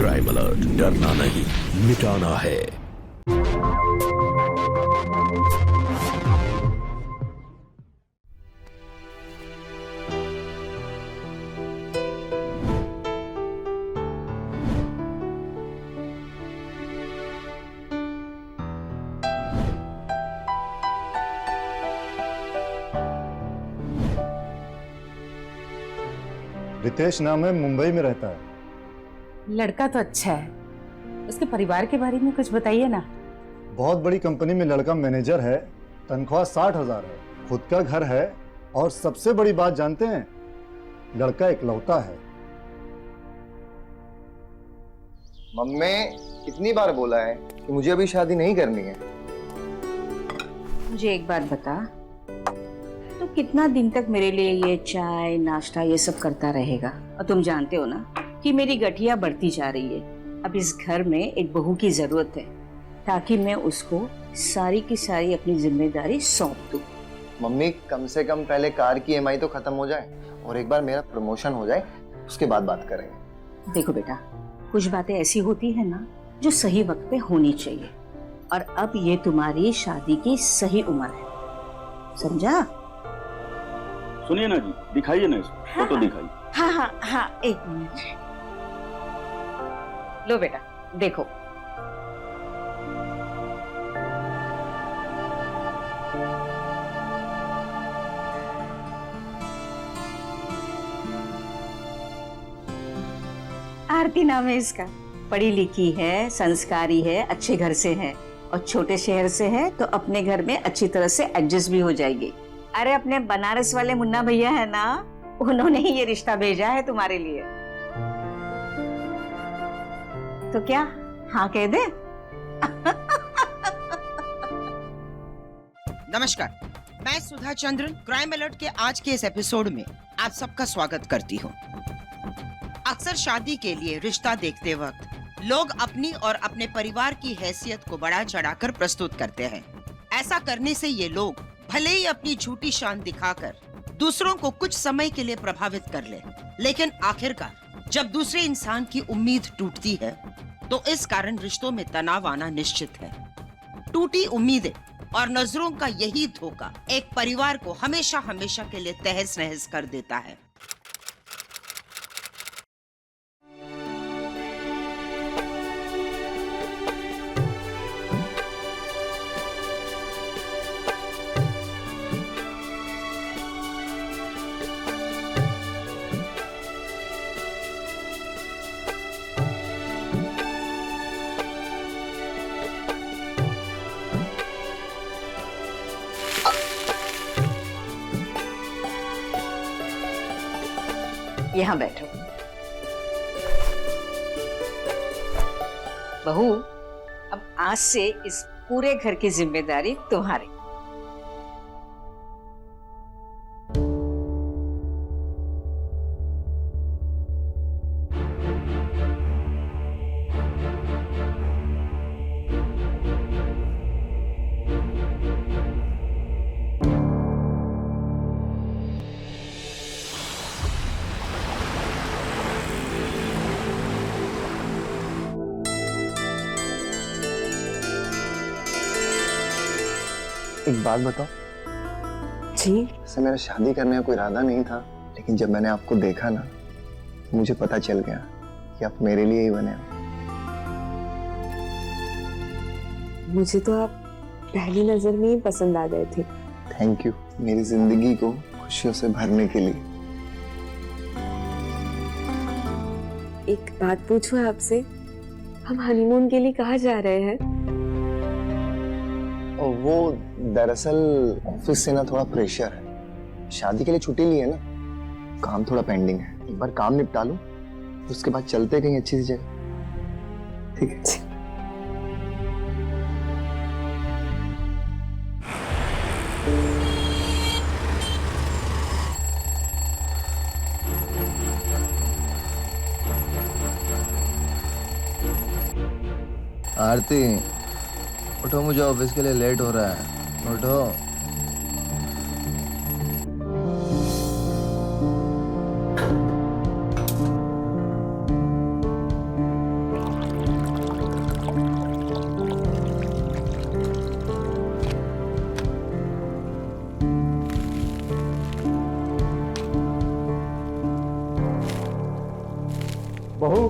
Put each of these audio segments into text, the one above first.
Crime alert, डरना नहीं मिटाना है। रितेश नाम है, मुंबई में रहता है। लड़का तो अच्छा है, उसके परिवार के बारे में कुछ बताइए ना। बहुत बड़ी कंपनी में लड़का मैनेजर है, तनख्वाह 60,000 है, खुद का घर है और सबसे बड़ी बात जानते हैं, लड़का इकलौता है। मम्मी कितनी बार बोला है कि मुझे अभी शादी नहीं करनी है। मुझे एक बात बता, तो कितना दिन तक मेरे लिए ये चाय नाश्ता ये सब करता रहेगा? और तुम जानते हो ना कि मेरी गठिया बढ़ती जा रही है। अब इस घर में एक बहू की जरूरत है ताकि मैं उसको सारी की सारी अपनी जिम्मेदारी सौंप दूं। मम्मी कम से कम पहले कार की EMI तो खत्म हो जाए और एक बार मेरा प्रमोशन हो जाए, उसके बाद बात करेंगे। देखो बेटा, कुछ बातें ऐसी होती है ना जो सही वक्त पे होनी चाहिए, और अब ये तुम्हारी शादी की सही उम्र है, समझा? सुनिए ना जी, दिखाइए ना इसको। हाँ, तो दिखाइए। हाँ हाँ हाँ, एक मिनट। लो बेटा देखो। आरती नाम है इसका, पढ़ी लिखी है, संस्कारी है, अच्छे घर से है और छोटे शहर से है, तो अपने घर में अच्छी तरह से एडजस्ट भी हो जाएगी। अरे अपने बनारस वाले मुन्ना भैया है ना, उन्होंने ही ये रिश्ता भेजा है तुम्हारे लिए। तो क्या हाँ कह दे? नमस्कार, मैं सुधा चंद्रन क्राइम अलर्ट के आज के इस एपिसोड में आप सबका स्वागत करती हूँ। अक्सर शादी के लिए रिश्ता देखते वक्त लोग अपनी और अपने परिवार की हैसियत को बढ़ा चढ़ाकर प्रस्तुत करते हैं। ऐसा करने से ये लोग भले ही अपनी झूठी शान दिखाकर दूसरों को कुछ समय के लिए प्रभावित कर ले, लेकिन आखिरकार जब दूसरे इंसान की उम्मीद टूटती है तो इस कारण रिश्तों में तनाव आना निश्चित है। टूटी उम्मीदें और नजरों का यही धोखा एक परिवार को हमेशा हमेशा के लिए तहस नहस कर देता है। यहाँ बैठो। बहू, अब आज से इस पूरे घर की जिम्मेदारी तुम्हारी। एक बात बताओ जी? वैसे मेरा शादी करने का कोई इरादा नहीं था, लेकिन जब मैंने आपको देखा ना, मुझे पता चल गया कि आप मेरे लिए ही बने हो। मुझे तो आप पहली नजर में ही पसंद आ गए थे। थैंक यू, मेरी जिंदगी को खुशियों से भरने के लिए। एक बात पूछूं आपसे, हम हनीमून के लिए कहाँ जा रहे हैं? और वो दरअसल ऑफिस से ना थोड़ा प्रेशर है, शादी के लिए छुट्टी ली है ना, काम थोड़ा पेंडिंग है, एक बार काम निपटा लूं उसके बाद चलते कहीं अच्छी सी जगह। ठीक है? आरती उठो, मुझे ऑफिस के लिए लेट हो रहा है। उठो। बहू,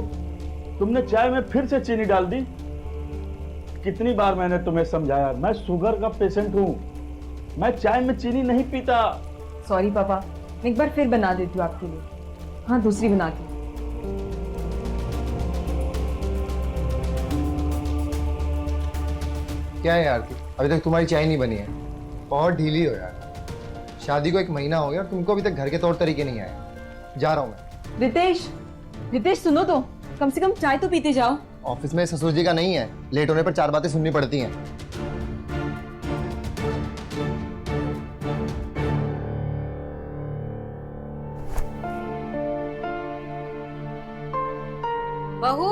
तुमने चाय में फिर से चीनी डाल दी। कितनी बार मैंने तुम्हें समझाया, मैं शुगर का पेशेंट हूँ, मैं चाय में चीनी नहीं पीता। सॉरी पापा, मैं एक बार फिर बना देती हूँ आपके लिए। हाँ, दूसरी बना के। क्या है यार की अभी तक तुम्हारी चाय नहीं बनी है? बहुत ढीली हो यार। शादी को 1 महीना हो गया और तुमको अभी तक घर के तौर तरीके नहीं आए। जा रहा हूँ मैं। रितेश सुनो तो, कम से कम चाय तो पीते जाओ। ऑफिस में ससुर जी का नहीं है, लेट होने पर 4 बातें सुननी पड़ती हैं। बहू,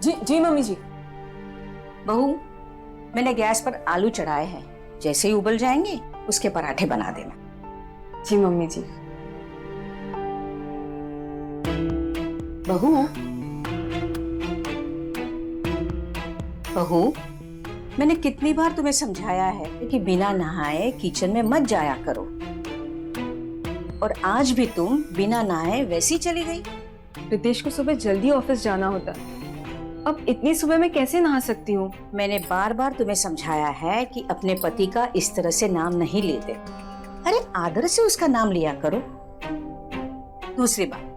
जी मम्मी जी। बहू, मैंने गैस पर आलू चढ़ाए हैं, जैसे ही उबल जाएंगे उसके पराठे बना देना। जी मम्मी जी। बहू, मैंने कितनी बार तुम्हें समझाया है कि बिना नहाए किचन में मत जाया करो, और आज भी तुम बिना नहाए वैसी चली गई। रितेश को सुबह जल्दी ऑफिस जाना होता, अब इतनी सुबह मैं कैसे नहा सकती हूँ? मैंने बार बार तुम्हें समझाया है कि अपने पति का इस तरह से नाम नहीं लेते। अरे आदर से उसका नाम लिया करो। दूसरी बात,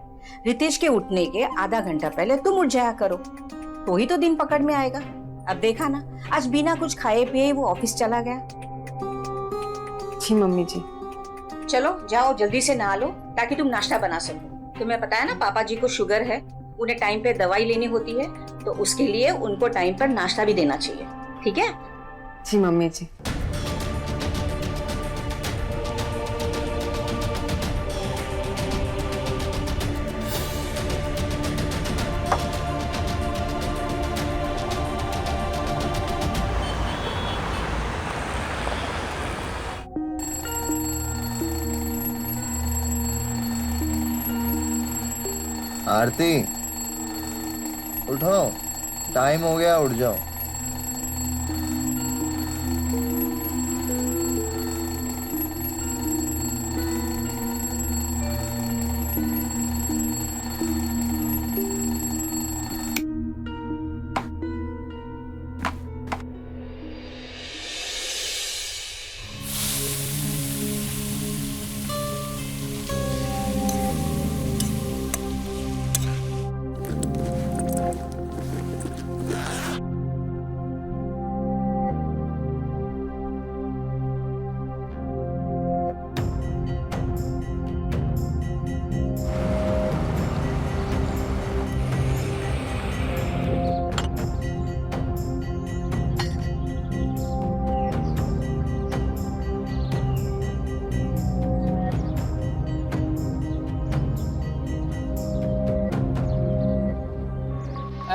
रितेश के उठने के आधा घंटा पहले तुम उठ जाया करो, तो ही तो दिन पकड़ में आएगा। अब देखा ना, आज बिना कुछ खाए पिए वो ऑफिस चला गया। जी मम्मी जी। चलो जाओ, जल्दी से नहा लो ताकि तुम नाश्ता बना सको। तुम्हें पता है ना, पापा जी को शुगर है, उन्हें टाइम पे दवाई लेनी होती है, तो उसके लिए उनको टाइम पर नाश्ता भी देना चाहिए, ठीक है? जी मम्मी जी। आरती, उठो, टाइम हो गया, उठ जाओ।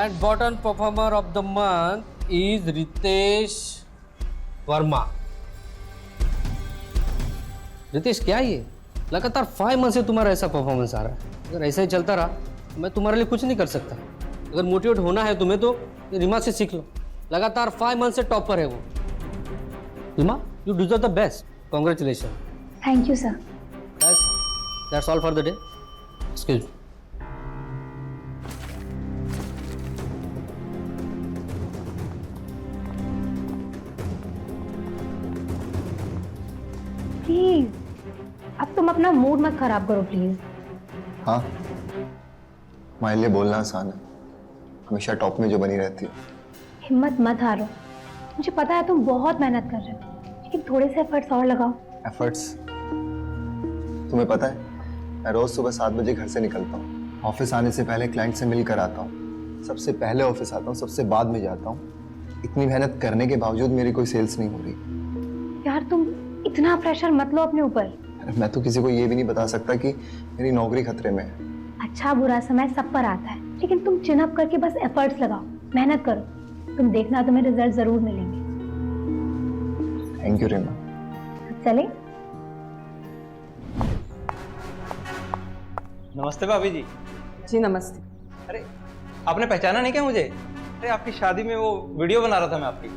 And bottom performer of the month is Ritesh Verma. Ritesh, क्या ये लगातार 5 मंथ से तुम्हारा ऐसा परफॉर्मेंस आ रहा है? अगर ऐसा ही चलता रहा मैं तुम्हारे लिए कुछ नहीं कर सकता। अगर मोटिवेट होना है तुम्हें तो रीमा से सीख लो, लगातार 5 मंथ से टॉप पर है वो। Reema, you deserve the best. Congratulation. Thank you sir. बस that's all for the day. Excuse. Please, अब तुम अपना मूड मत खराब करो प्लीज। हाँ, हमारे लिए बोलना आसान है, हमेशा टॉप में जो बनी रहती है। हिम्मत मत हारो, मुझे पता है तुम बहुत मेहनत कर रहे हो, लेकिन थोड़े से एफर्ट्स और लगाओ। एफर्ट्स? तुम्हें पता है, मैं रोज सुबह 7 बजे घर से निकलता हूँ। ऑफिस आने से पहले क्लाइंट से मिल कर आता हूँ, सबसे पहले ऑफिस आता हूँ, सबसे बाद में जाता हूँ। इतनी मेहनत करने के बावजूद मेरी कोई सेल्स नहीं हो रही। यार तुम इतना प्रेशर मत लो अपने ऊपर। मैं तो किसी को ये भी नहीं बता सकता कि मेरी नौकरी खतरे में है। अच्छा बुरा समय सब पर आता है, लेकिन तुम चिन अप करके बस एफर्ट्स लगाओ, मेहनत करो, तुम देखना तुम्हें रिजल्ट जरूर मिलेंगे। Thank you Reema. चले? नमस्ते भाभी जी। जी नमस्ते। अरे आपने पहचाना नहीं क्या मुझे? अरे आपकी शादी में वो वीडियो बना रहा था मैं आपकी।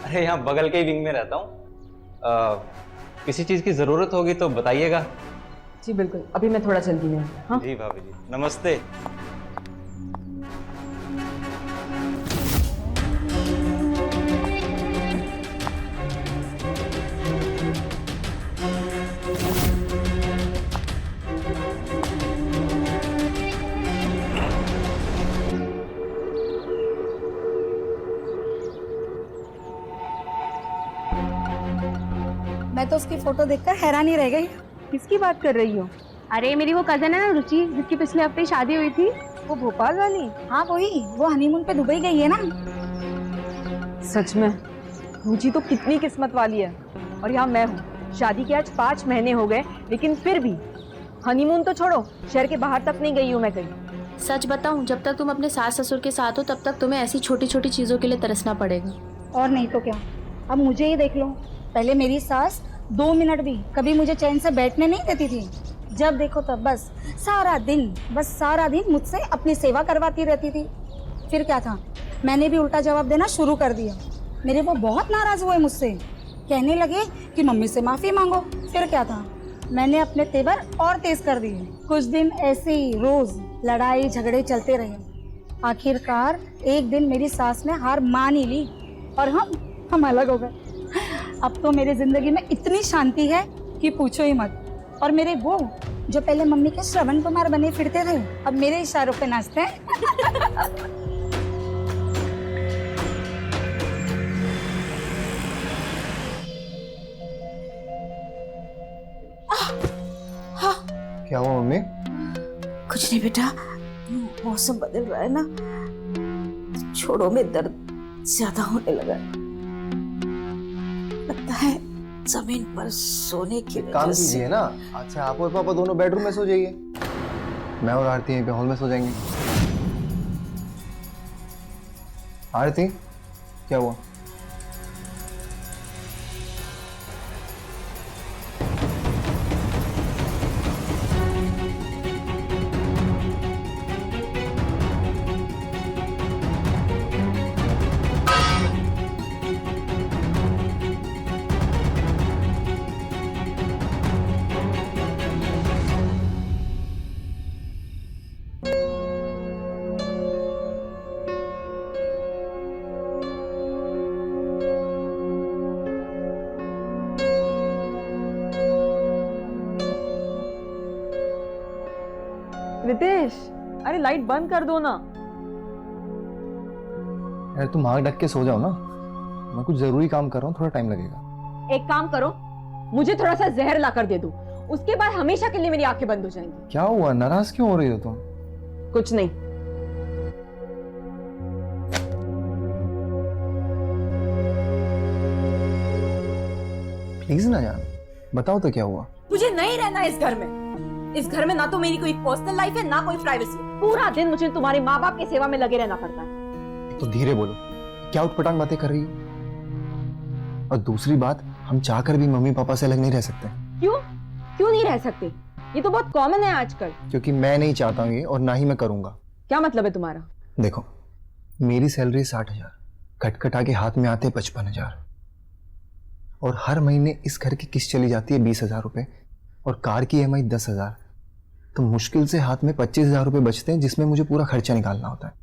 अरे यहाँ बगल के ही विंग में रहता हूँ, किसी चीज़ की ज़रूरत होगी तो बताइएगा। जी बिल्कुल, अभी मैं थोड़ा जल्दी में हूँ। हाँ जी भाभी जी, नमस्ते। मैं तो उसकी फोटो देखकर हैरान ही रह गई। किसकी बात कर रही हो? अरे मेरी वो कजन है ना रुचि, जिसकी पिछले हफ्ते शादी हुई थी, वो भोपाल वाली। हाँ वही, वो हनीमून पे दुबई गई है ना। सच में रुचि तो कितनी किस्मत वाली है। और यहाँ मैं हूँ, शादी के आज 5 महीने हो गए, लेकिन फिर भी हनीमून तो छोड़ो, शहर के बाहर तक नहीं गई हूँ मैं कहीं। सच बताऊं, जब तक तुम अपने सास ससुर के साथ हो तब तक तुम्हें ऐसी छोटी छोटी चीजों के लिए तरसना पड़ेगा। और नहीं तो क्या, अब मुझे ही देख लो। पहले मेरी सास 2 मिनट भी कभी मुझे चैन से बैठने नहीं देती थी। जब देखो तब बस सारा दिन मुझसे अपनी सेवा करवाती रहती थी। फिर क्या था, मैंने भी उल्टा जवाब देना शुरू कर दिया। मेरे वो बहुत नाराज हुए मुझसे, कहने लगे कि मम्मी से माफी मांगो। फिर क्या था, मैंने अपने तेवर और तेज कर दिए। कुछ दिन ऐसे ही रोज लड़ाई झगड़े चलते रहे। आखिरकार एक दिन मेरी सास ने हार मान ही ली और हम अलग हो गए। अब तो मेरी जिंदगी में इतनी शांति है कि पूछो ही मत। और मेरे वो जो पहले मम्मी के श्रवण कुमार बने फिरते थे, अब मेरे इशारों पे नाचते हैं। क्या हुआ मम्मी? कुछ नहीं बेटा, मौसम बदल रहा है ना, छोड़ों में दर्द ज्यादा होने लगा। लगता है जमीन पर सोने के लिए। काम कीजिए ना, आज से आप और पापा दोनों बेडरूम में सो जाइए, मैं और आरती यहीं पे हॉल में सो जाएंगे। आरती क्या हुआ? रितेश, अरे लाइट बंद कर दो ना। यार तुम आँख ढक के सो जाओ ना, मैं कुछ जरूरी काम कर रहा हूँ, थोड़ा टाइम लगेगा। एक काम करो, मुझे थोड़ा सा जहर ला कर दे दो, उसके बाद हमेशा के लिए मेरी आंखें बंद हो जाएंगी। क्या हुआ, नाराज क्यों हो रही हो तुम? कुछ नहीं। प्लीज ना जान, बताओ तो क्या हुआ? मुझे नहीं रहना इस घर में। इस घर में ना तो मेरी कोई पर्सनल लाइफ है, ना कोई प्राइवेसी। पूरा दिन मुझे तुम्हारे माँ बाप की सेवा में लगे रहना पड़ता है। तो धीरे बोलो, क्या उटपटांग बातें कर रही हो? और दूसरी बात, हम चाहकर भी मम्मी पापा से अलग नहीं रह सकते। क्यों नहीं रह सकते? ये तो बहुत कॉमन है आजकल। क्योंकि मैं नहीं चाहता हूँ ये, और ना ही मैं करूंगा। क्या मतलब है तुम्हारा? देखो, मेरी सैलरी 60,000, खटखटा के हाथ में आते 55,000, और हर महीने इस घर की किस्त चली जाती है 20,000 रुपए, और कार की EMI 10,000। तो मुश्किल से हाथ में 25,000 रुपए बचते हैं, जिसमें मुझे पूरा खर्चा निकालना होता है।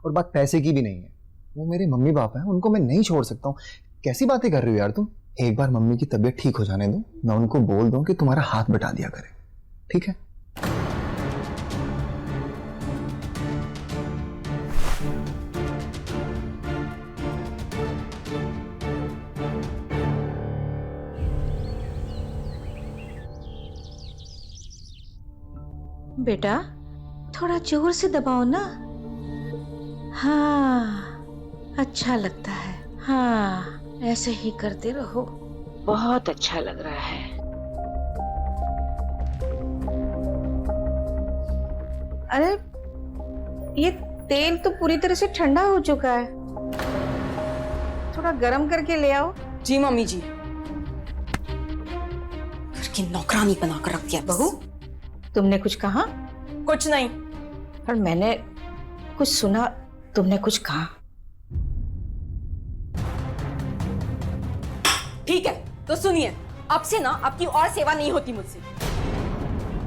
और बात पैसे की भी नहीं है, वो मेरे मम्मी पापा हैं, उनको मैं नहीं छोड़ सकता हूँ। कैसी बातें कर रही हो यार तुम? एक बार मम्मी की तबीयत ठीक हो जाने दो, मैं उनको बोल दूं कि तुम्हारा हाथ बटा दिया करे, ठीक है? बेटा थोड़ा जोर से दबाओ ना। हाँ, अच्छा लगता है। हाँ, ऐसे ही करते रहो, बहुत अच्छा लग रहा है। अरे ये तेल तो पूरी तरह से ठंडा हो चुका है, थोड़ा गरम करके ले आओ। जी मम्मी जी। घर की नौकरानी बनाकर रख दिया। बहू, तुमने कुछ कहा? कुछ नहीं। पर मैंने कुछ सुना, तुमने कुछ कहा। ठीक है, तो सुनिए, अब से ना आपकी और सेवा नहीं होती मुझसे,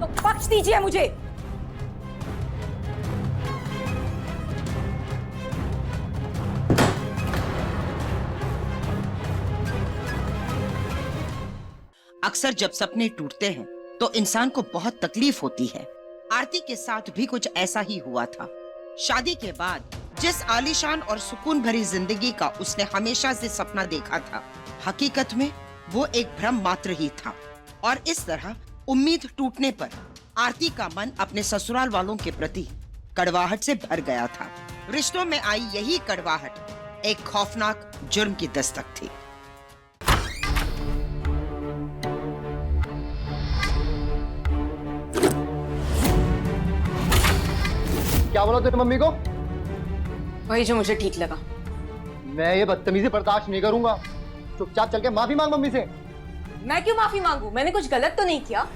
तो बख्श दीजिए मुझे। अक्सर जब सपने टूटते हैं तो इंसान को बहुत तकलीफ होती है। आरती के साथ भी कुछ ऐसा ही हुआ था। शादी के बाद जिस आलीशान और सुकून भरी जिंदगी का उसने हमेशा से सपना देखा था, हकीकत में वो एक भ्रम मात्र ही था। और इस तरह उम्मीद टूटने पर आरती का मन अपने ससुराल वालों के प्रति कड़वाहट से भर गया था। रिश्तों में आई यही कड़वाहट एक खौफनाक जुर्म की दस्तक थी। क्या बोला तेरी मम्मी को? वही जो मुझे ठीक लगा। मैं ये बदतमीजी बर्दाश्त नहीं करूंगा। चुपचाप चल के माफी मांग मम्मी से। मैं क्यों माफी मांगू? मैंने कुछ गलत तो नहीं किया।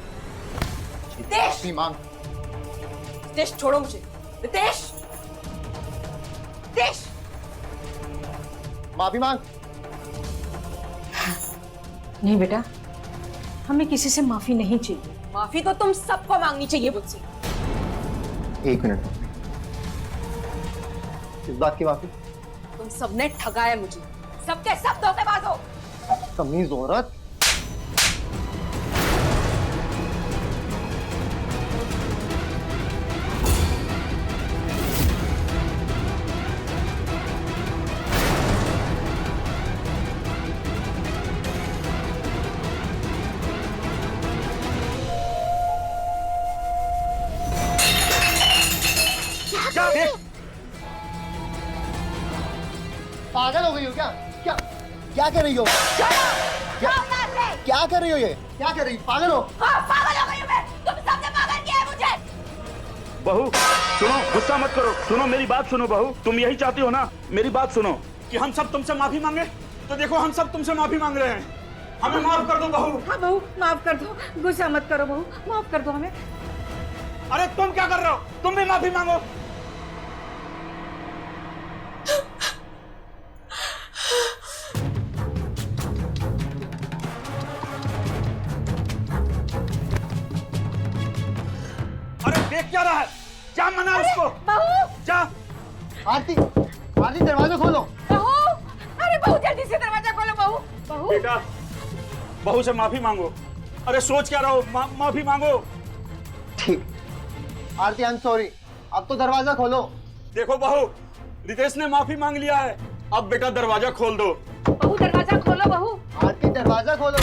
रितेश! माफी मांग। रितेश छोड़ो मुझे। रितेश! रितेश! माफी मांग। नहीं बेटा, हमें किसी से माफी नहीं चाहिए। माफी तो तुम सबको मांगनी चाहिए मुझसे। एक मिनट। इस बात की माफी? तुम सबने ठगाया मुझे। सबके सब धोखेबाज हो। तमीज औरत। पागल हो गई हो क्या? क्या क्या कर रही हो? क्या कर रही हो? ये क्या कर रही? पागल हो? पागल हो गई हूं मैं। तुम सबने पागल किया है मुझे। बहू सुनो, गुस्सा मत करो। सुनो मेरी बात सुनो बहू, तुम यही चाहती हो ना, मेरी बात सुनो, कि हम सब तुमसे माफी मांगे। तो देखो हम सब तुमसे माफी मांग रहे हैं, हमें माफ कर दो बहू। हाँ बहू, माफ कर दो। गुस्सा मत करो बहू, माफ कर दो हमें। अरे तुम क्या कर रहे हो? तुम भी माफी मांगो। अरे देख क्या रहा है? क्या मना उसको? बहू! जा। आरती, आरती दरवाजा खोलो। बहू! अरे बहू जल्दी से दरवाजा खोलो बहू। बहू! बेटा, बहू से माफी मांगो। अरे सोच क्या रहा हो? माफी मांगो। ठीक। आरती आई एम सॉरी। अब तो दरवाजा खोलो। देखो बहू, रितेश ने माफी मांग लिया है, अब बेटा दरवाजा खोल दो। बहू दरवाजा खोलो बहू। आरती दरवाजा खोलो।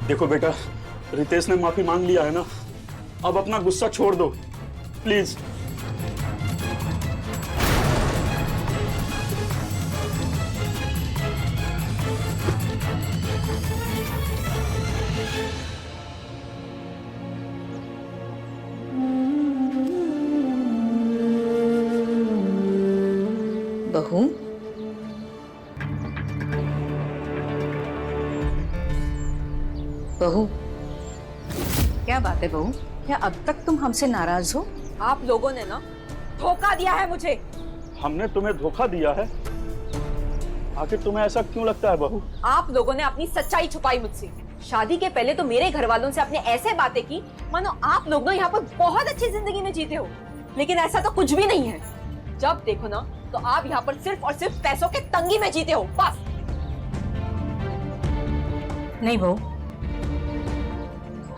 देखो बेटा, रितेश ने माफी मांग लिया है ना, अब अपना गुस्सा छोड़ दो प्लीज। बहू, बहू, क्या बात है बहू? क्या अब तक तुम हमसे नाराज हो? आप लोगों ने ना धोखा दिया है मुझे। हमने तुम्हें धोखा दिया है? आखिर तुम्हें ऐसा क्यों लगता है बहू? आप लोगों ने अपनी सच्चाई छुपाई मुझसे। शादी के पहले तो मेरे घर वालों से आपने ऐसे बातें की मानो आप लोग ना यहाँ पर बहुत अच्छी जिंदगी में जीते हो, लेकिन ऐसा तो कुछ भी नहीं है। जब देखो ना तो आप यहाँ पर सिर्फ और सिर्फ पैसों के तंगी में जीते हो, बस। नहीं बहू,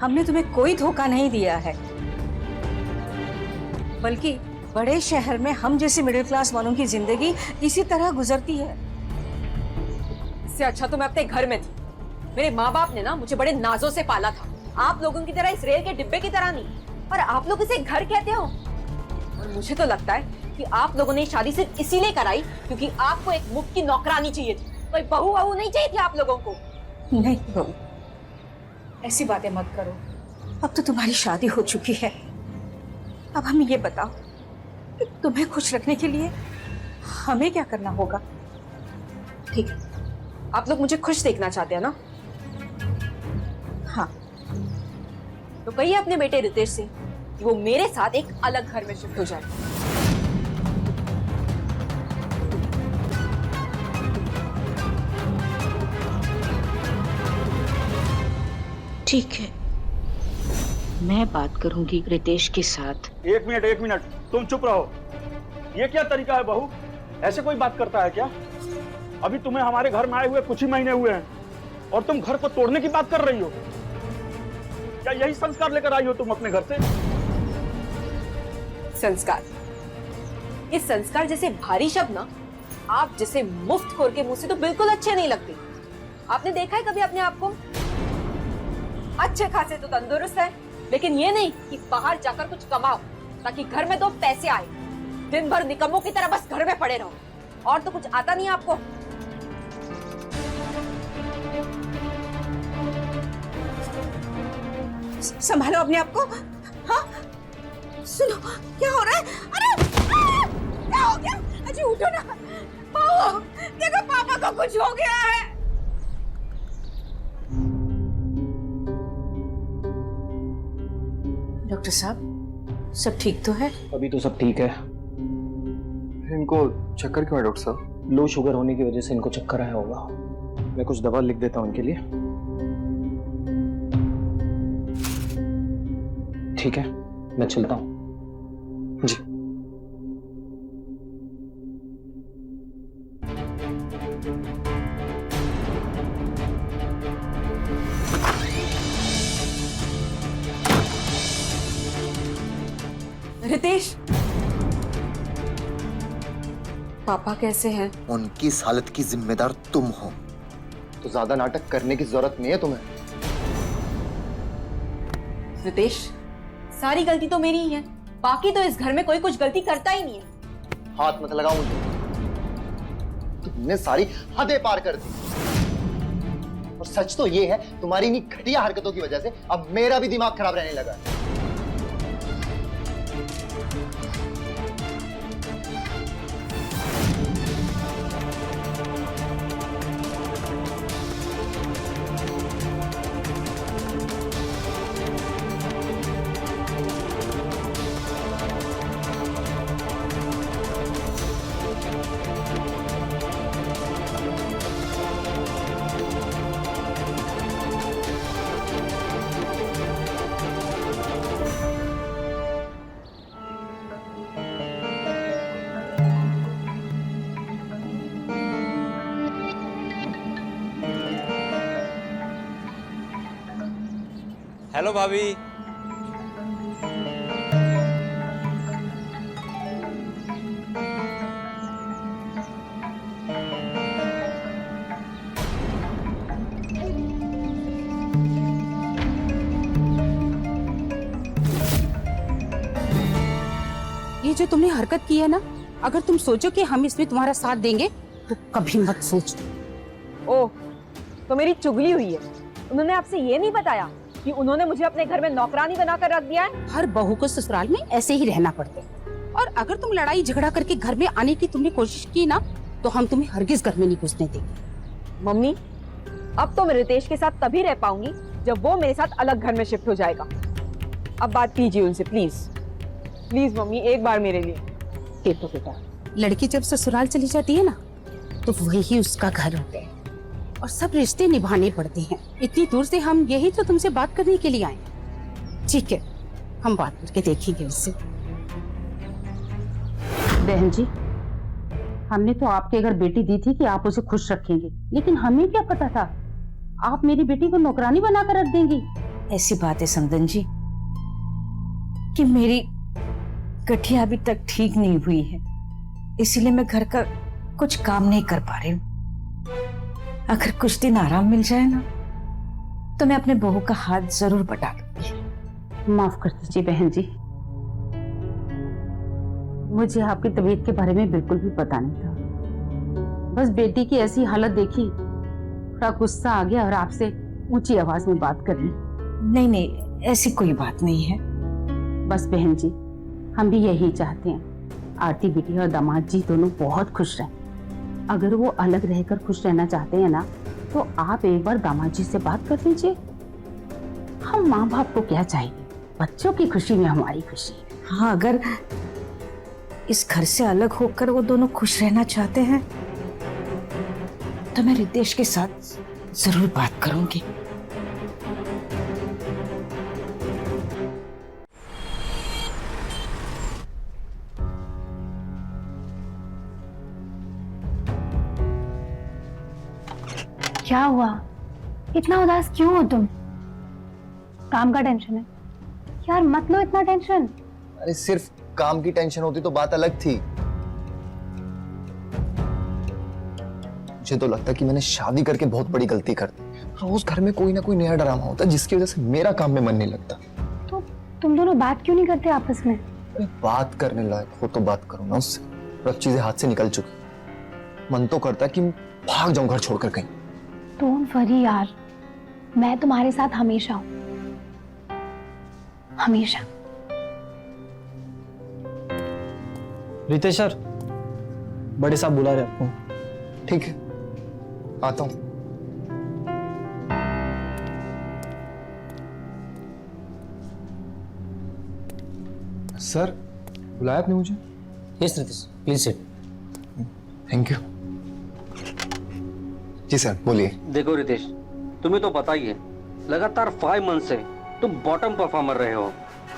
हमने तुम्हें कोई धोखा नहीं दिया है, बल्कि बड़े शहर में हम जैसे मिडिल क्लास वालों की जिंदगी इसी तरह गुजरती है। इससे अच्छा तो मैं अपने घर में थी। मेरे माँ बाप ने ना मुझे बड़े नाजों से पाला था, आप लोगों की तरह इस रेल के डिब्बे की तरह नहीं। और आप लोग इसे घर कहते हो। और मुझे तो लगता है कि आप लोगों ने शादी सिर्फ इसीलिए कराई क्योंकि आपको एक मुफ्त की नौकरानी चाहिए थी, कोई बहू वहू नहीं चाहिए थी आप लोगों को। नहीं बहू, ऐसी बातें मत करो। अब तो तुम्हारी शादी हो चुकी है। अब हमें ये बताओ कि तुम्हें खुश रखने के लिए हमें क्या करना होगा? ठीक है, आप लोग मुझे खुश देखना चाहते हैं ना? हाँ। तो कहिए अपने बेटे रितेश से कि वो मेरे साथ एक अलग घर में शिफ्ट हो जाए। ठीक है, मैं बात करूंगी रितेश के साथ। एक मिनट, तुम चुप रहो। ये क्या तरीका है बहू? ऐसे कोई बात करता है क्या? अभी तुम्हें हमारे घर में आए हुए कुछ ही महीने हुए हैं और तुम घर को तोड़ने की बात कर रही हो? क्या यही संस्कार लेकर आई हो तुम अपने घर से? संस्कार? इस संस्कार जैसे भारी शब्द ना आप जैसे मुफ्तखोर के मुंह से तो बिल्कुल अच्छे नहीं लगते। आपने देखा है कभी अपने आप को? अच्छे खासे तो तंदुरुस्त है, लेकिन ये नहीं कि बाहर जाकर कुछ कमाओ ताकि घर में 2 पैसे आए। दिन भर निकम्मों की तरह बस घर में पड़े रहो, और तो कुछ आता नहीं आपको। संभालो अपने आप को। हाँ, सुनो क्या हो रहा है? अरे क्या हो गया? अजी उठो ना। बहू, देखो पापा को कुछ हो गया है। डॉक्टर साहब, सब ठीक तो है? अभी तो सब ठीक है। इनको चक्कर क्यों है डॉक्टर साहब? लो शुगर होने की वजह से इनको चक्कर आया होगा। मैं कुछ दवा लिख देता हूँ इनके लिए। ठीक है, मैं चलता हूँ। जी। रितेश, पापा कैसे हैं? उनकी इस हालत की जिम्मेदार तुम हो, तो ज्यादा नाटक करने की जरूरत नहीं है तुम्हें। रितेश, सारी गलती तो मेरी ही है, बाकी तो इस घर में कोई कुछ गलती करता ही नहीं है। हाथ मत लगाओ मुझे, तुमने सारी हदें पार कर दी। और सच तो ये है, तुम्हारी इन्हीं घटिया हरकतों की वजह से अब मेरा भी दिमाग खराब रहने लगा है। हेलो भाभी। ये जो तुमने हरकत की है ना, अगर तुम सोचो कि हम इसमें तुम्हारा साथ देंगे तो कभी मत सोचो। ओह, तो मेरी चुगली हुई है। उन्होंने आपसे ये नहीं बताया कि उन्होंने मुझे अपने घर में नौकरानी बनाकर रख दिया है? हर बहू को ससुराल में ऐसे ही रहना पड़ता है। और अगर तुम लड़ाई झगड़ा करके घर में आने की तुमने कोशिश की ना, तो हम तुम्हें हरगिज घर में नहीं घुसने देंगे। मम्मी, अब तो मैं रितेश के साथ तभी रह पाऊंगी जब वो मेरे साथ अलग घर में शिफ्ट हो जाएगा। अब बात कीजिए उनसे प्लीज। प्लीज मम्मी, एक बार मेरे लिए। देखो बेटा, लड़की जब ससुराल चली जाती है ना, तो वही उसका घर होता है और सब रिश्ते निभाने पड़ते हैं। इतनी दूर से हम यही तो तुमसे बात करने के लिए आए। ठीक है, हम बात करके देखेंगे उससे। बहन जी, हमने तो आपके घर बेटी दी थी कि आप उसे खुश रखेंगे, लेकिन हमें क्या पता था आप मेरी बेटी को नौकरानी बनाकर रख देंगी। ऐसी बात है समदन जी कि मेरी गठिया अभी तक ठीक नहीं हुई है, इसीलिए मैं घर का कुछ काम नहीं कर पा रही हूँ। अगर कुछ दिन आराम मिल जाए ना, तो मैं अपने बहू का हाथ जरूर बटा दूंगी। माफ कर दीजिए बहन जी, मुझे आपकी तबीयत के बारे में बिल्कुल भी पता नहीं था। बस बेटी की ऐसी हालत देखी, थोड़ा गुस्सा आ गया और आपसे ऊंची आवाज में बात कर ली। नहीं नहीं, ऐसी कोई बात नहीं है। बस बहन जी, हम भी यही चाहते हैं, आरती बेटी और दामाद जी दोनों बहुत खुश रहें। अगर वो अलग रहकर खुश रहना चाहते हैं ना, तो आप एक बार दामाद जी से बात कर लीजिए। हम माँ बाप को क्या चाहिए, बच्चों की खुशी में हमारी खुशी। हाँ, अगर इस घर से अलग होकर वो दोनों खुश रहना चाहते हैं, तो मैं रितेश के साथ जरूर बात करूंगी। क्या हुआ? इतना उदास क्यों हो तुम? काम का टेंशन है? यार मत लो इतना टेंशन। अरे सिर्फ काम की टेंशन होती तो बात अलग थी। मुझे तो लगता है कि मैंने शादी करके बहुत बड़ी गलती कर दी। रोज घर में कोई ना कोई नया ड्रामा होता है जिसकी वजह से मेरा काम में मन नहीं लगता। तो तुम दोनों बात क्यों नहीं करते आपस में? अरे बात करने लायक हो तो बात करो ना उससे, पर अब चीजें हाथ से निकल चुकी। मन तो करता है कि भाग जाऊं घर छोड़कर कहीं। डोंट वरी यार, मैं तुम्हारे साथ हमेशा हूँ, हमेशा। रितेश सर, बड़े साहब बुला रहे आपको। ठीक है, आता हूं। सर, बुलाया आपने मुझे? Yes Ritesh, please sit. Thank you. जी सर, बोलिए। देखो रितेश, तुम्हें तो पता ही है, लगातार 5 मंथ से तुम बॉटम परफॉर्मर रहे हो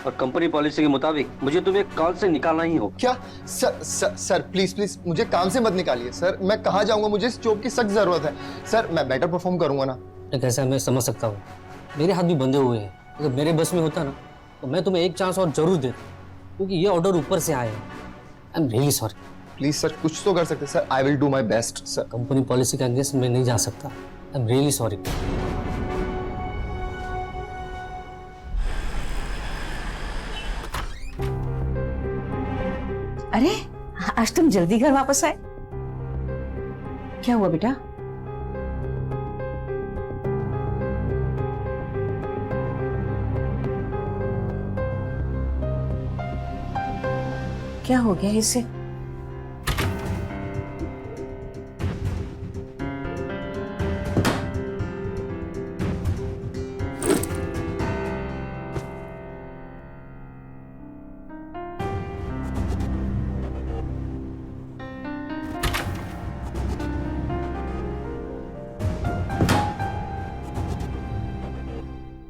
और कंपनी पॉलिसी के मुताबिक मुझे तुम्हें कॉल से निकालना ही हो। क्या? सर प्लीज प्लीज मुझे काम से मत निकालिए सर। मैं कहाँ जाऊंगा? मुझे इस जॉब की सख्त जरूरत है सर। मैं बेटर परफॉर्म करूंगा ना। कैसा मैं समझ सकता हूँ, मेरे हाथ भी बंधे हुए हैं। अगर मेरे बस में होता ना तो मैं तुम्हें एक चांस और जरूर देता, क्योंकि ये ऑर्डर ऊपर से आया है। I am really sorry. Please sir, कुछ तो कर सकते sir. I will do my best sir. Company policy के अगेंस्ट मैं नहीं जा सकता। I am really sorry. अरे आज तुम जल्दी घर वापस आए, क्या हुआ बेटा? क्या हो गया इसे?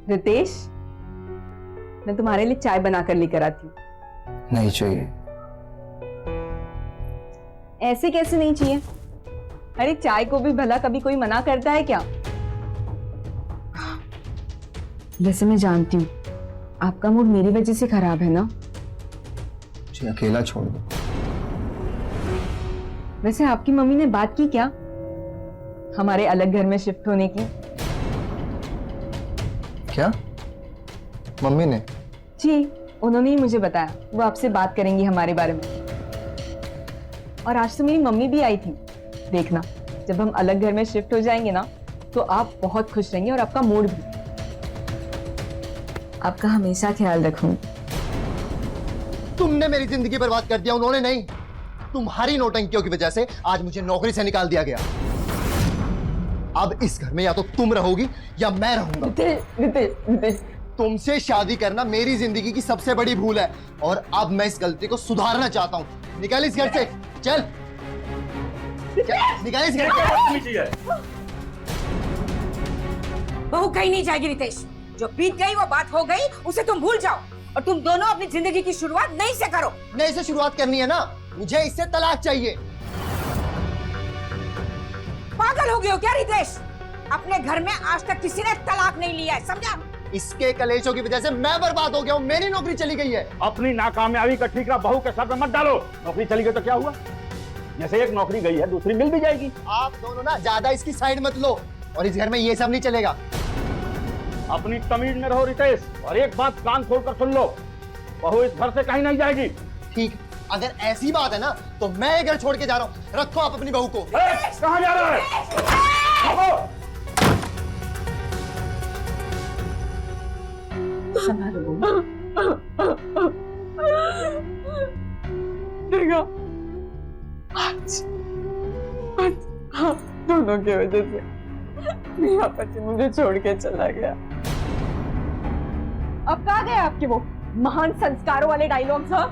रितेश, मैं तुम्हारे लिए चाय बनाकर लेकर आती हूँ। नहीं चाहिए। ऐसे कैसे नहीं चाहिए? अरे चाय को भी भला कभी कोई मना करता है क्या? वैसे मैं जानती हूँ आपका मूड मेरी वजह से खराब है ना। मुझे अकेला छोड़ दो। वैसे आपकी मम्मी ने बात की क्या हमारे अलग घर में शिफ्ट होने की? क्या? मम्मी ने? जी, उन्होंने ही मुझे बताया वो आपसे बात करेंगी हमारे बारे में। और आज तो मेरी मम्मी भी आई थी। देखना, जब हम अलग घर में शिफ्ट हो जाएंगे ना तो आप बहुत खुश रहेंगे और आपका मूड भी। आपका हमेशा ख्याल रखूंगी। तुमने मेरी जिंदगी बर्बाद कर दिया, उन्होंने नहीं। तुम्हारी नौटंकियों की वजह से आज मुझे नौकरी से निकाल दिया गया। अब इस घर में या तो तुम रहोगी या मैं रहूंगा। तुमसे शादी करना मेरी जिंदगी की सबसे बड़ी भूल है और अब मैं इस गलती को सुधारना चाहता हूँ। निकल इस घर से, चल निकल इस घर से। बहू कहीं नहीं जाएगी रितेश। जो बीत गई वो बात हो गई, उसे तुम भूल जाओ और तुम दोनों अपनी जिंदगी की शुरुआत नई से करो। नई से शुरुआत करनी है ना? मुझे इससे तलाक चाहिए। पागल हो गए हो क्या रितेश? अपने घर में आज तक किसी ने तलाक नहीं लिया है, समझा? इसके कलेशों की वजह से मैं बर्बाद हो गया हूँ। मेरी नौकरी चली गई है। अपनी नाकामयाबी का ठीकरा बहू के सर पे मत डालो। नौकरी चली गई तो क्या हुआ? जैसे एक नौकरी गई है दूसरी मिल भी जाएगी। आप दोनों ना ज्यादा इसकी साइड मत लो और इस घर में ये सब नहीं चलेगा। अपनी तमीज में रहो रितेश, और एक बात कान खोलकर सुन लो, बहू इस घर से कहीं नहीं जाएगी। ठीक, अगर ऐसी बात है ना तो मैं ये घर छोड़ के जा रहा हूँ। रखो आप अपनी बहू को। कहाँ जा रहा है? दुर्गा, आज दोनों की वजह से मेरा पति मुझे छोड़ के चला गया। अब कहाँ गए आपके वो महान संस्कारों वाले डायलॉग्स? हाँ,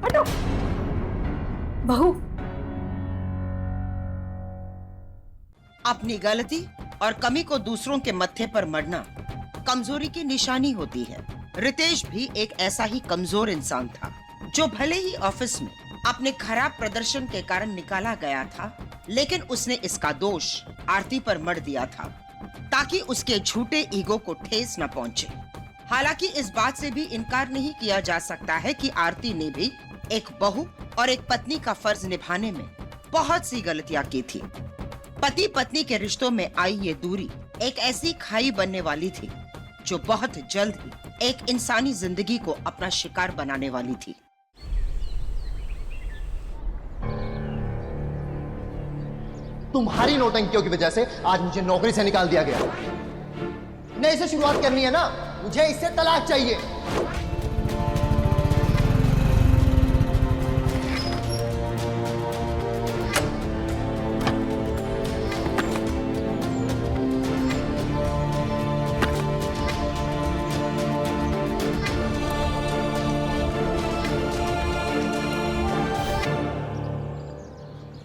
हटो। बहू, अपनी गलती और कमी को दूसरों के मत्थे पर मढ़ना कमजोरी की निशानी होती है। रितेश भी एक ऐसा ही कमजोर इंसान था, जो भले ही ऑफिस में अपने खराब प्रदर्शन के कारण निकाला गया था, लेकिन उसने इसका दोष आरती पर मढ़ दिया था ताकि उसके झूठे ईगो को ठेस न पहुंचे। हालांकि इस बात से भी इनकार नहीं किया जा सकता है कि आरती ने भी एक बहू और एक पत्नी का फर्ज निभाने में बहुत सी गलतियां की थी। पति पत्नी के रिश्तों में आई ये दूरी एक ऐसी खाई बनने वाली थी जो बहुत जल्द ही एक इंसानी जिंदगी को अपना शिकार बनाने वाली थी। तुम्हारी नौटंकियों की वजह से आज मुझे नौकरी से निकाल दिया गया। नए से शुरुआत करनी है ना, मुझे इससे तलाक चाहिए।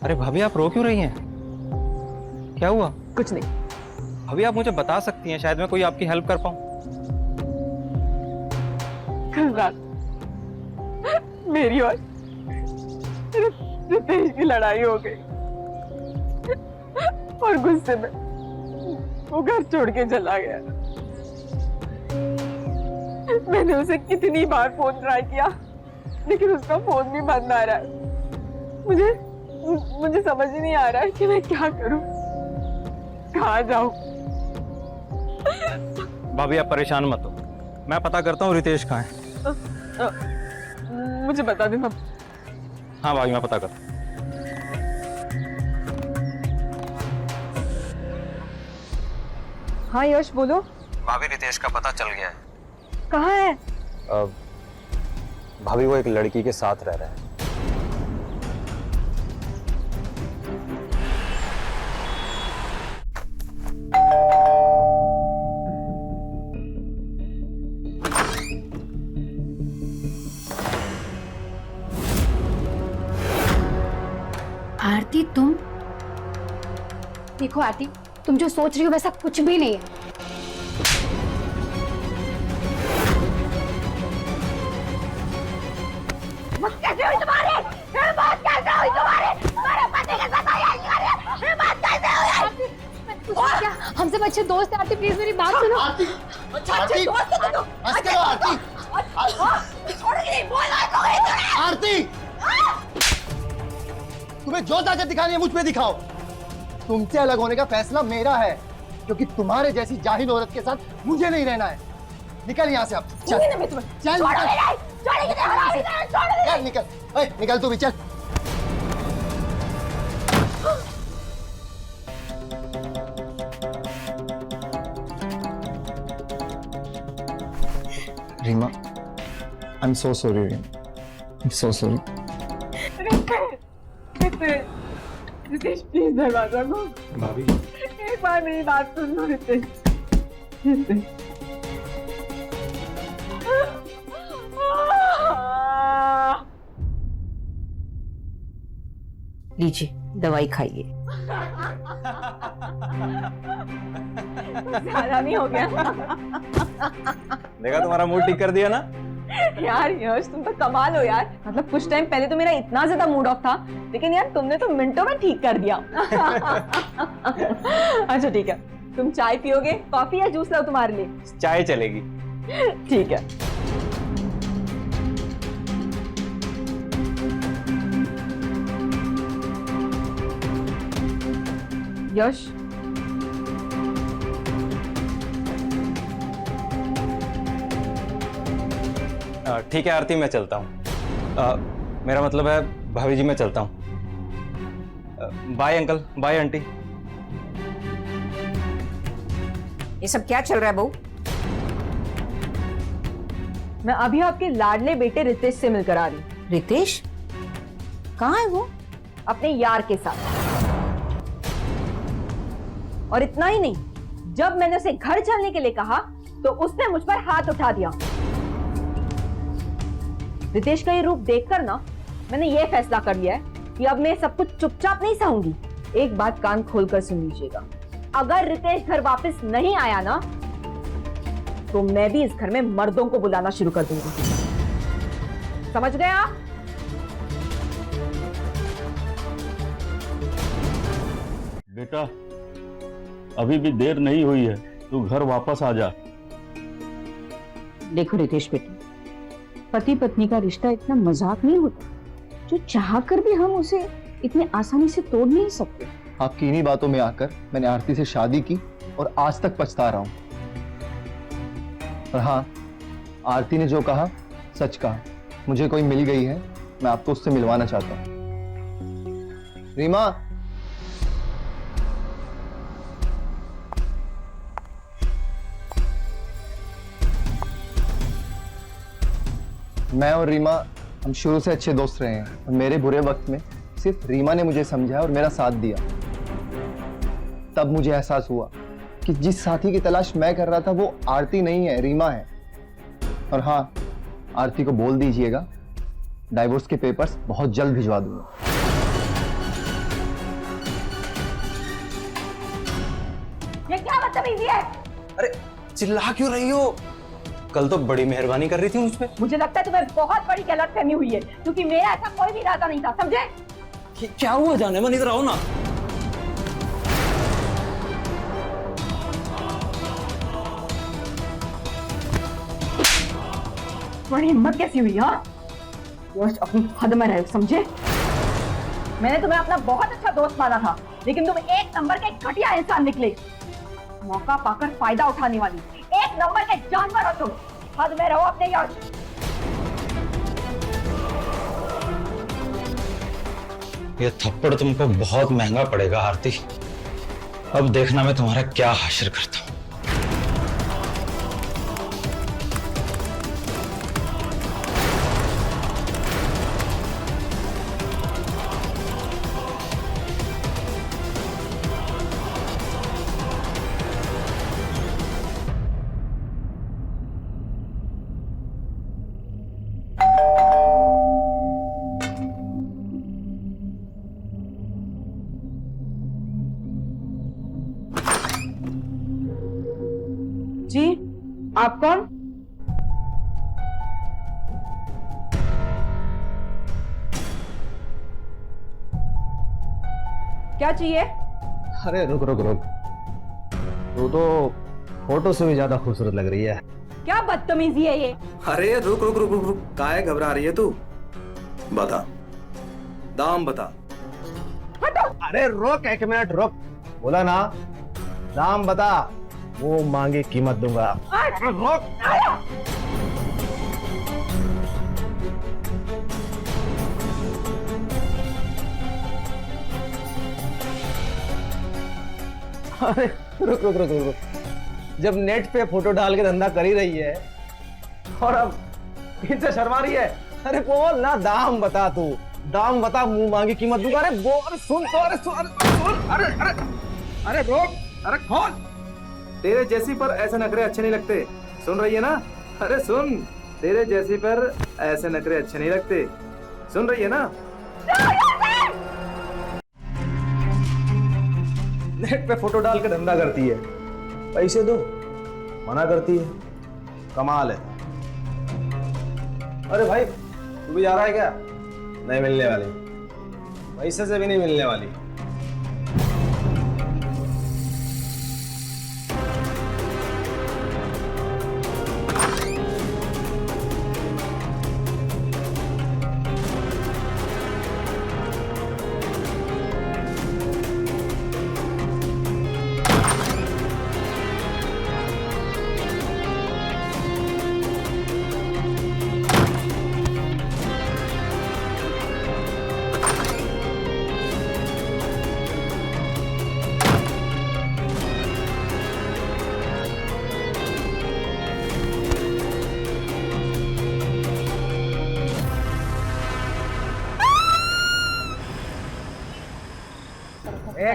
अरे भाभी आप रो क्यों रही हैं? क्या हुआ? कुछ नहीं। भाभी आप मुझे बता सकती हैं, शायद मैं कोई आपकी हेल्प कर पाऊं। कल रात मेरी और रितेश की लड़ाई हो गई और गुस्से में वो घर छोड़ के चला गया। मैंने उसे कितनी बार फोन ट्राई किया लेकिन उसका फोन भी बंद आ रहा है। मुझे समझ ही नहीं आ रहा है कि मैं क्या करूं, कहाँ जाऊं। भाभी आप परेशान मत हो, मैं पता करता हूँ रितेश कहाँ है। मुझे बता देना। हाँ भाभी मैं पता करता हूँ। हाँ यश बोलो। भाभी रितेश का पता चल गया है। कहाँ है? भाभी वो एक लड़की के साथ रह रहा है। आरती तुम देखो, आरती तुम जो सोच रही हो वैसा कुछ भी नहीं है। कैसे हुई तुम्हारी? बात कैसे हुई तुम्हारी? तुम्हारे पति के साथ ये बात कैसे हुई? क्या हमसे अच्छे दोस्त हैं? आरती प्लीज मेरी बात सुनो। आरती, अच्छे दोस्त हो तुम। हंस के लो आरती। छोड़ेगी, बोल रहा है आरती, तुम्हें जो ताकत दिखानी है मुझ पे दिखाओ। तुमसे अलग होने का फैसला मेरा है, क्योंकि तुम्हारे जैसी जाहिल औरत के साथ मुझे नहीं रहना है। निकल यहाँ से अब। चल चल निकल, निकल निकल तू भी चल। Reema, I am so sorry Reema, I am so sorry. Ritesh please दरवाजा खोल। भाभी एक बार मेरी बात सुन लो रितेश। लीजिए दवाई खाइए। ज्यादा नहीं हो गया? देखा तुम्हारा मूड ठीक कर दिया ना। यार यश तुम तो कमाल हो यार। मतलब कुछ टाइम पहले तो मेरा इतना ज्यादा मूड ऑफ था, लेकिन यार तुमने तो मिनटों में ठीक कर दिया। अच्छा ठीक है, तुम चाय पियोगे, कॉफी या जूस लाओ तुम्हारे लिए? चाय चलेगी। ठीक है। यश ठीक है आरती, मैं चलता हूँ। मेरा मतलब है भाभी जी मैं चलता हूँ। Bye uncle, bye aunty. ये सब क्या चल रहा है बहू? मैं अभी आपके लाडले बेटे रितेश से मिलकर आ रही। रितेश कहाँ है वो? अपने यार के साथ। और इतना ही नहीं, जब मैंने उसे घर चलने के लिए कहा तो उसने मुझ पर हाथ उठा दिया। रितेश का ये रूप देखकर ना मैंने ये फैसला कर लिया है कि अब मैं सब कुछ चुपचाप नहीं सहूंगी। एक बात कान खोलकर सुन लीजिएगा, अगर रितेश घर वापस नहीं आया ना तो मैं भी इस घर में मर्दों को बुलाना शुरू कर दूंगी। समझ गए आप? बेटा अभी भी देर नहीं हुई है, तू घर वापस आ जा। देखो रितेश बेटे, पति पत्नी का रिश्ता इतना मजाक नहीं होता। जो चाह कर भी हम उसे इतने आसानी से तोड़ नहीं सकते। आपकी इन्हीं बातों में आकर मैंने आरती से शादी की और आज तक पछता रहा हूं। और हाँ, आरती ने जो कहा सच कहा। मुझे कोई मिल गई है, मैं आपको उससे मिलवाना चाहता हूं। रीमा, मैं और रीमा हम शुरू से अच्छे दोस्त रहे हैं और मेरे बुरे वक्त में सिर्फ रीमा ने मुझे समझा और मेरा साथ दिया। तब मुझे एहसास हुआ कि जिस साथी की तलाश मैं कर रहा था वो आरती नहीं है, रीमा है। और हाँ, आरती को बोल दीजिएगा डाइवोर्स के पेपर्स बहुत जल्द भिजवा दूंगा। ये क्या बदतमीजी है? अरे चिल्ला क्यों रही हो? कल तो बड़ी मेहरबानी कर रही थी मुझ पे। मुझे लगता है तुम्हें बहुत बड़ी गलतफहमी हुई है, क्योंकि मेरा ऐसा कोई भी इरादा नहीं था, समझे? क्या हुआ जाने मन, इधर आओ ना। तुम्हारी हिम्मत कैसी हुई? हाँ, बस अपनी हद में रहे, समझे? मैंने तुम्हें अपना बहुत अच्छा दोस्त माना था, लेकिन तुम एक नंबर के घटिया इंसान निकले। मौका पाकर फायदा उठाने वाली एक नंबर के जानवर हो तुम। हद में रहो अपने यार। ये थप्पड़ तुमको बहुत महंगा पड़ेगा आरती। अब देखना मैं तुम्हारा क्या हाशिर करता हूं। जी, आप कौन? क्या चाहिए? अरे रुक रुक रुक, तू तो फोटो से भी ज्यादा खूबसूरत लग रही है। क्या बदतमीजी है ये? अरे रुक रुक रुक रुक रुक, काहे घबरा रही है तू? बता, दाम बता। अरे रुक, एक मिनट रुक। बोला ना, दाम बता, वो मांगी कीमत दूंगा। अरे रुक। अरे रुक रुक रुक रुक, जब नेट पे फोटो डाल के धंधा कर ही रही है और अब इनसे शर्मा रही है। अरे बोल ना, दाम बता, तू दाम बता, मुंह मांगी कीमत दूंगा। अरे बोल, अरे सुन तो, अरे सुन, अरे सुन, अरे अरे अरे रोक, अरे खोल। तेरे जैसी पर ऐसे नखरे अच्छे नहीं लगते, सुन रही है ना? अरे सुन, तेरे जैसी पर ऐसे नखरे अच्छे नहीं लगते, सुन रही है ना? नेट पे फोटो डाल के धंधा करती है, पैसे दो मना करती है, कमाल है। अरे भाई, तू भी जा रहा है क्या? नहीं मिलने वाली, पैसे से भी नहीं मिलने वाली।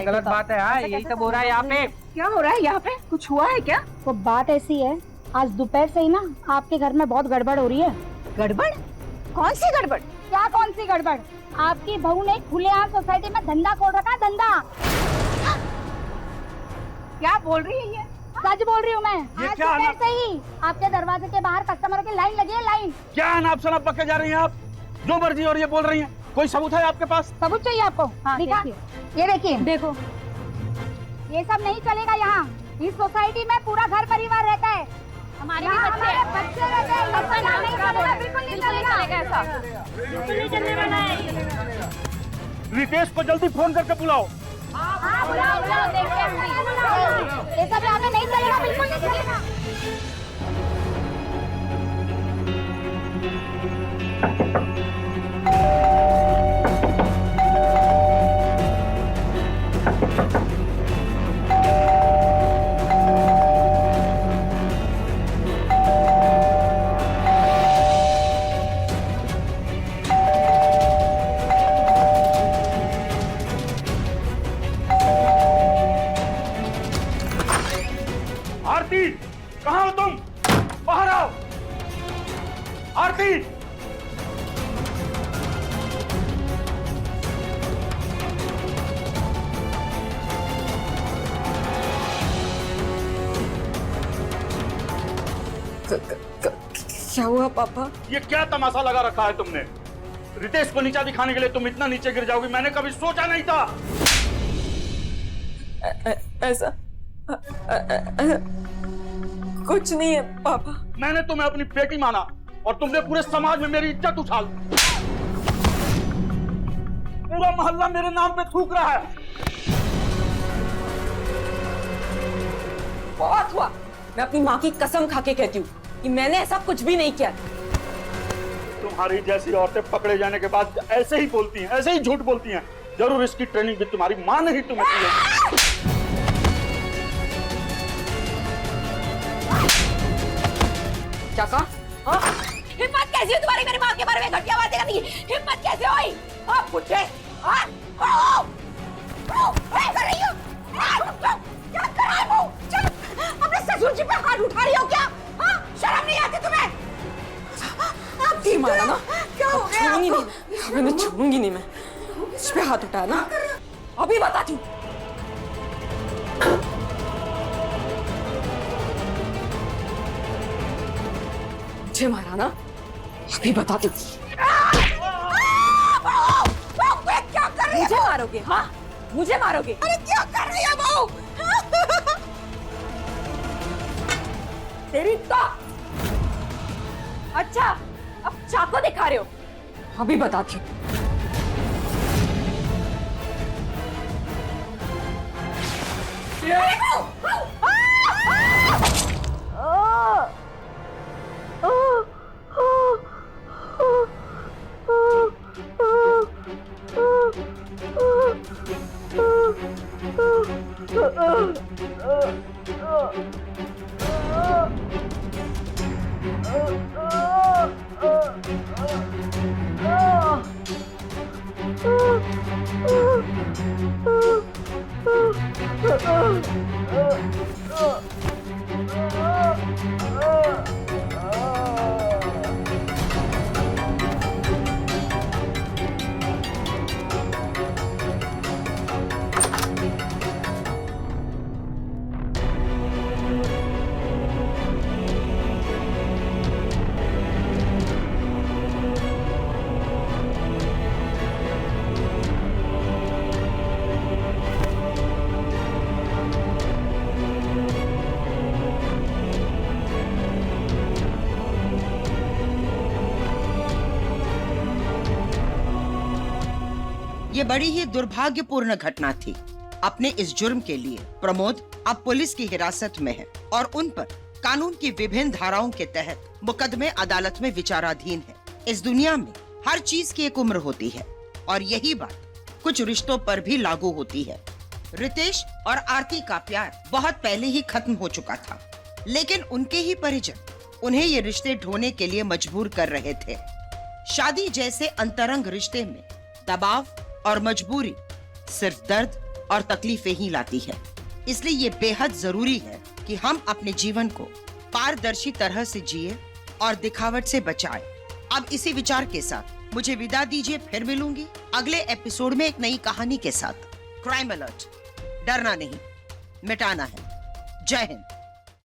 गलत बात है। हाँ, यही सब हो रहा है यहाँ पे। क्या हो रहा है यहाँ पे? कुछ हुआ है क्या? वो बात ऐसी है, आज दोपहर से ही ना आपके घर में बहुत गड़बड़ हो रही है। गड़बड़? कौन सी गड़बड़? क्या कौन सी गड़बड़? आपकी बहू ने खुलेआम सोसाइटी में धंधा खोल रखा है, धंधा। क्या बोल रही है ये? सच बोल रही हूँ मैं। आज दोपहर से ही आपके दरवाजे के बाहर कस्टमरों की लाइन लगी है, लाइन। क्या अनाप शनाप बके जा रही हैं आप? जो मर्जी और ये बोल रही हैं। कोई सबूत है आपके पास? सबूत चाहिए आपको? हाँ, दिखा। ये देखिए, देखो, ये सब नहीं चलेगा यहाँ। इस सोसाइटी में पूरा घर परिवार रहता है, हमारे भी बच्चे रहते हैं। बिल्कुल नहीं चलेगा ऐसा, बिल्कुल नहीं चलने वाला है। रितेश को जल्दी फोन करके बुलाओ। हाँ, बुलाओ बुलाओ, देखते हैं हम। ये सब यहाँ पे नहीं चलेगा, बिल्कुल नहीं चलेगा। आरती, कहाँ हो तुम? बाहर आओ। आरती, क्या हुआ पापा? ये क्या तमाशा लगा रखा है तुमने? रितेश को नीचा दिखाने के लिए तुम इतना नीचे गिर जाओगी, मैंने कभी सोचा नहीं था। ऐसा कुछ नहीं है पापा। मैंने तुम्हें अपनी बेटी माना और तुमने पूरे समाज में मेरी इज्जत उछाल दी। पूरा मोहल्ला मेरे नाम पे थूक रहा है। बहुत हुआ। मैं अपनी माँ की कसम खा के कहती हूँ कि मैंने ऐसा कुछ भी नहीं किया। तुम्हारी जैसी औरतें पकड़े जाने के बाद ऐसे ही बोलती हैं, ऐसे ही झूठ बोलती हैं। जरूर इसकी ट्रेनिंग भी तुम्हारी माँ ने ही तुम्हें दी है। क्या कहा? हिम्मत कैसी है तुम्हारी मेरी माँ के बारे में घटिया बातें करने की? हिम्मत कैसे हुई? आप मुझे कर रही हो? क्या कर रही हो? अपने ससुर जी पे हाथ उठा रही हो क्या? हाँ? शर्म नहीं आती तुम्हें? आप ठीक मारा ना? क्या हो गया? छोड़ूंगी नहीं मैं, छोड़ूंगी नहीं मैं। इस पे हाथ उठाया ना? अभी बताती हूँ। मुझे मारा ना? अभी बताती हूँ। क्या कर रही है? मुझे मारोगे? हाँ, मुझे मारोगे? अरे क्या कर रही है बहू? तेरी तो अच्छा, अब चाकू दिखा रहे हो? अभी बताती हूँ। ये बड़ी ही दुर्भाग्यपूर्ण घटना थी। अपने इस जुर्म के लिए प्रमोद अब पुलिस की हिरासत में है और उन पर कानून की विभिन्न धाराओं के तहत मुकदमे अदालत में विचाराधीन है। इस दुनिया में हर चीज की एक उम्र होती है और यही बात कुछ रिश्तों पर भी लागू होती है। रितेश और आरती का प्यार बहुत पहले ही खत्म हो चुका था, लेकिन उनके ही परिजन उन्हें ये रिश्ते ढोने के लिए मजबूर कर रहे थे। शादी जैसे अंतरंग रिश्ते में दबाव और मजबूरी सिर्फ दर्द और तकलीफें ही लाती है। इसलिए ये बेहद जरूरी है कि हम अपने जीवन को पारदर्शी तरह से जिए और दिखावट से बचाएं। अब इसी विचार के साथ मुझे विदा दीजिए, फिर मिलूंगी अगले एपिसोड में एक नई कहानी के साथ। क्राइम अलर्ट, डरना नहीं, मिटाना है। जय हिंद।